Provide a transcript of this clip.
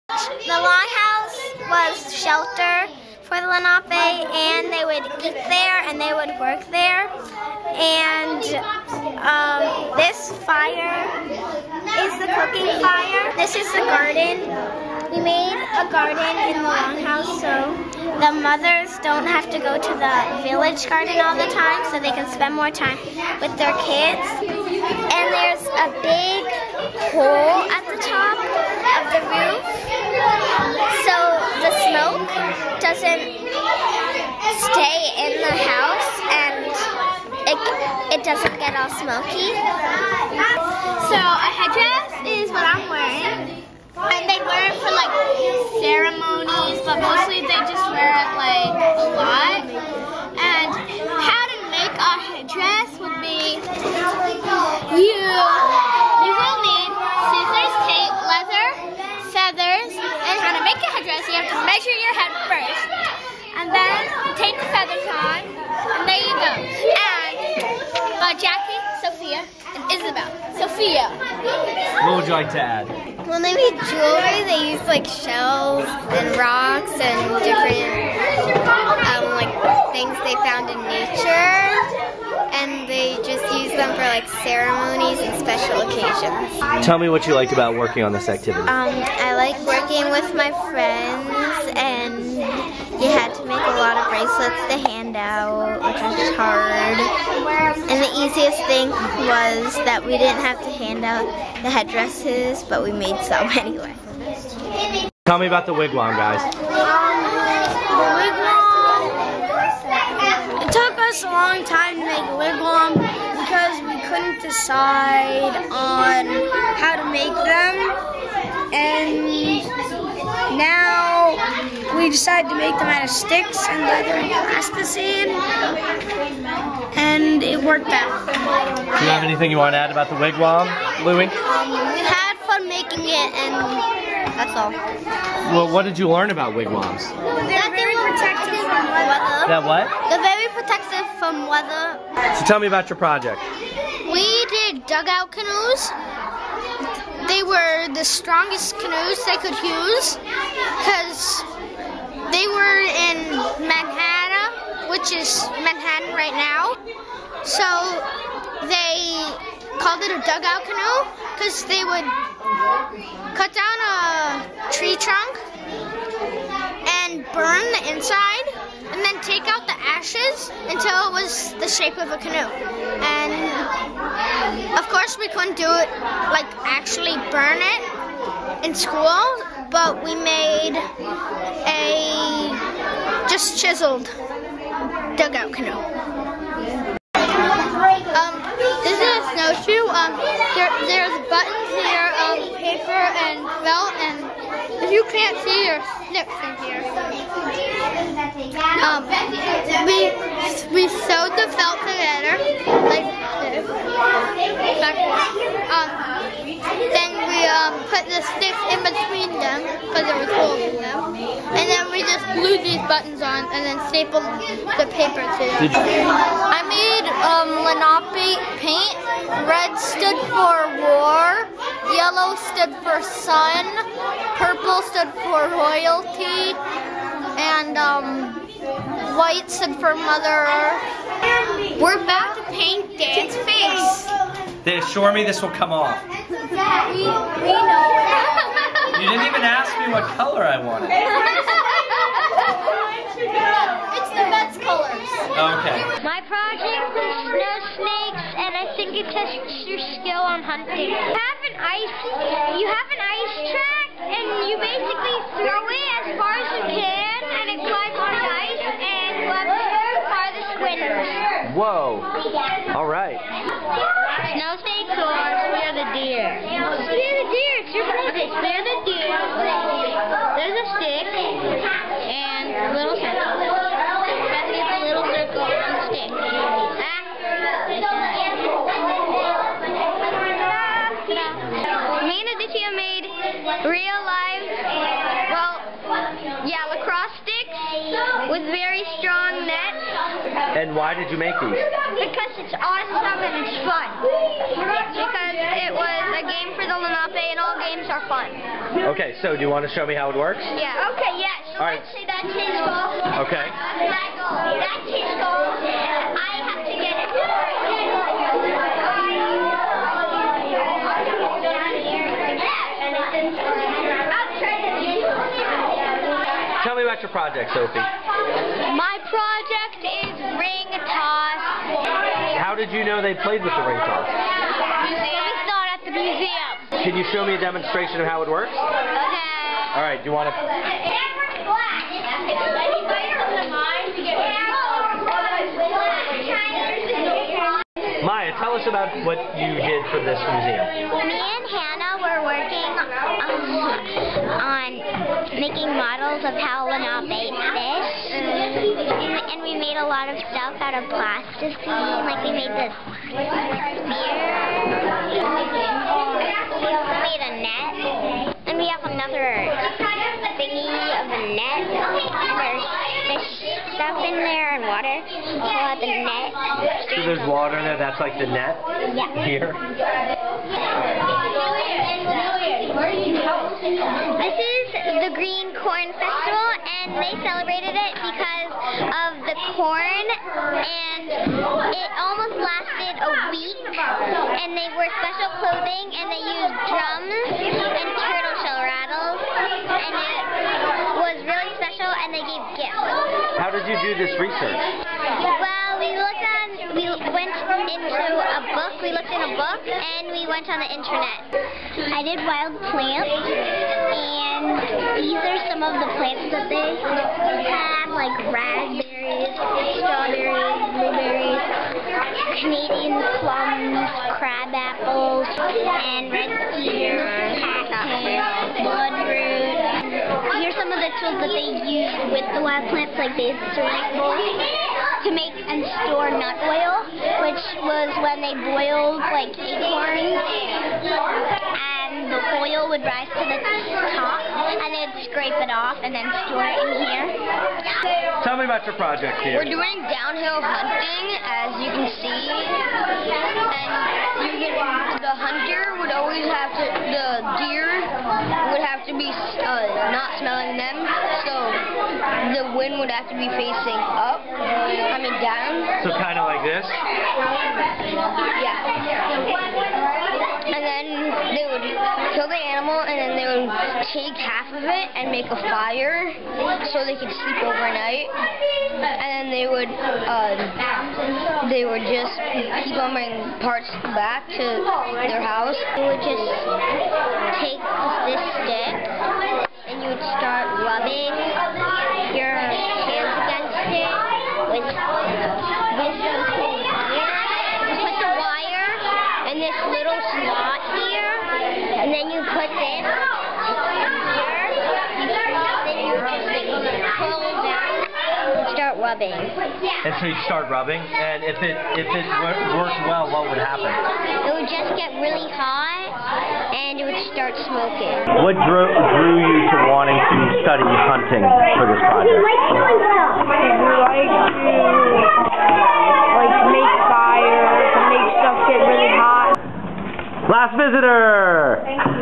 The longhouse was shelter for the Lenape, and they would eat there and they would work there. And this fire is the cooking fire. This is the garden. We made a garden in the longhouse so the mothers don't have to go to the village garden all the time, so they can spend more time with their kids. And there's a big hole at the top of the roof, so the smoke doesn't stay in the house and it doesn't get all smoky. So a headdress is what I'm wearing. And they wear it for like ceremonies, but mostly they just wear it like a lot. And how to make a headdress would be you will need scissors, tape, leather, feathers, and how to make a headdress you have to measure your head first. And then take the feathers on, and there you go. And Jackie, Sophia, and Isabel. Sophia. What would you like to add? When they made jewelry, they used like shells and rocks and different like things they found in nature, and they just used them for like ceremonies and special occasions. Tell me what you liked about working on this activity. I like working with my friends, and you had to make a lot of bracelets to hand out, which was hard. And the easiest thing was that we didn't have to hand out the headdresses, but we made some anyway. Tell me about the wigwam, guys. The wigwam, it took us a long time to make a wigwam because we couldn't decide on how to make them. And now we decided to make them out of sticks and leather and plasticine, and it worked out. Do you have anything you want to add about the wigwam, Louie? We had fun making it, and that's all. Well, what did you learn about wigwams? They're very protective from weather. That what? They're very protective from weather. So tell me about your project. We did dugout canoes. They were the strongest canoes they could use because they were in Manhattan, which is Manhattan right now. So they called it a dugout canoe because they would cut down a tree trunk and burn the inside and then take out the ashes until it was the shape of a canoe. And of course we couldn't do it, like actually burn it in school, but we made a just chiseled dugout canoe. This is a snowshoe. There's buttons here, paper and felt, and if you can't see, there's snips in here. We sewed the felt together like this. Then we put the sticks in between them because there was holes in them, and then we just glued these buttons on and then stapled the paper to them. I made Lenape paint. Red stood for war, yellow stood for sun, purple stood for royalty, and white stood for Mother Earth. We're about to paint Dad's face. They assure me this will come off. We know. You didn't even ask me what color I wanted. It's the vet's colors. Okay. My project was snow snakes, and I think it tests your skill on hunting. You have an ice track, and you basically throw it as far as you can, and it glides on the ice, and whoever's farthest wins. Whoa. All right. Snow snakes or spear the deer? Spear the deer. It's your project. Okay, spear the deer. There's a stick and a little circle. Press the little circle on the stick. Me and Aditya made real live, lacrosse sticks with very strong nets. And why did you make these? Because it's awesome and it's fun. Because it was a game for the Lenape, and all games are are fun. Okay, so do you want to show me how it works? Yeah. Okay, yeah. So All right. let's say that's his goal. Okay. That's his goal. I have to get it. Tell me about your project, Sophie. My project is ring toss. How did you know they played with the ring toss? We saw it at the museum. Can you show me a demonstration of how it works? Okay. All right, do you want to... Maya, tell us about what you did for this museum. Me and Hannah were working on making models of how Lenape fish, and we made a lot of stuff out of plasticine. Like we made this spear. We also made a net, and we have another thingy of a net. And there's fish stuff in there and water. So at the net. So there's water in there, that's like the net? Yeah. Here? This is the Green Corn Festival, and they celebrated it because of the corn, and it almost lasted a week, and they wore special clothing, and they used drums and turtle shell rattles, and it was really special, and they gave gifts. How did you do this research? Well, we went into a book, and we went on the internet. I did wild plants, and these are some of the plants that they have, like raspberries, strawberries, blueberries, Canadian plums, crab apples, and red cedar, cactus, bloodroot. Here's some of the tools that they use with the wild plants, like these ceramic bowls, to make and store nut oil, which was when they boiled like acorns, and the oil would rise to the top, and they'd scrape it off and then store it in here. Tell me about your project here. We're doing downhill hunting, as you can see, and the hunter would always have to, the deer would have to be not smelling them, so the wind would have to be facing up, down. So kind of like this? Yeah. And then they would kill the animal, and then they would take half of it and make a fire so they could sleep overnight. And then they would just keep on bringing parts back to their house. You would just take this stick, and you would start rubbing your hands against it with some wire. Put the wire in this little slot here, and then you put this here. Then you just pull down and start rubbing. And so you start rubbing, and if it worked well, what would happen? It would just get really hot, and it would start smoking. What drew you to wanting to study hunting for this project? We like to make fires and make stuff get really hot. Last visitor!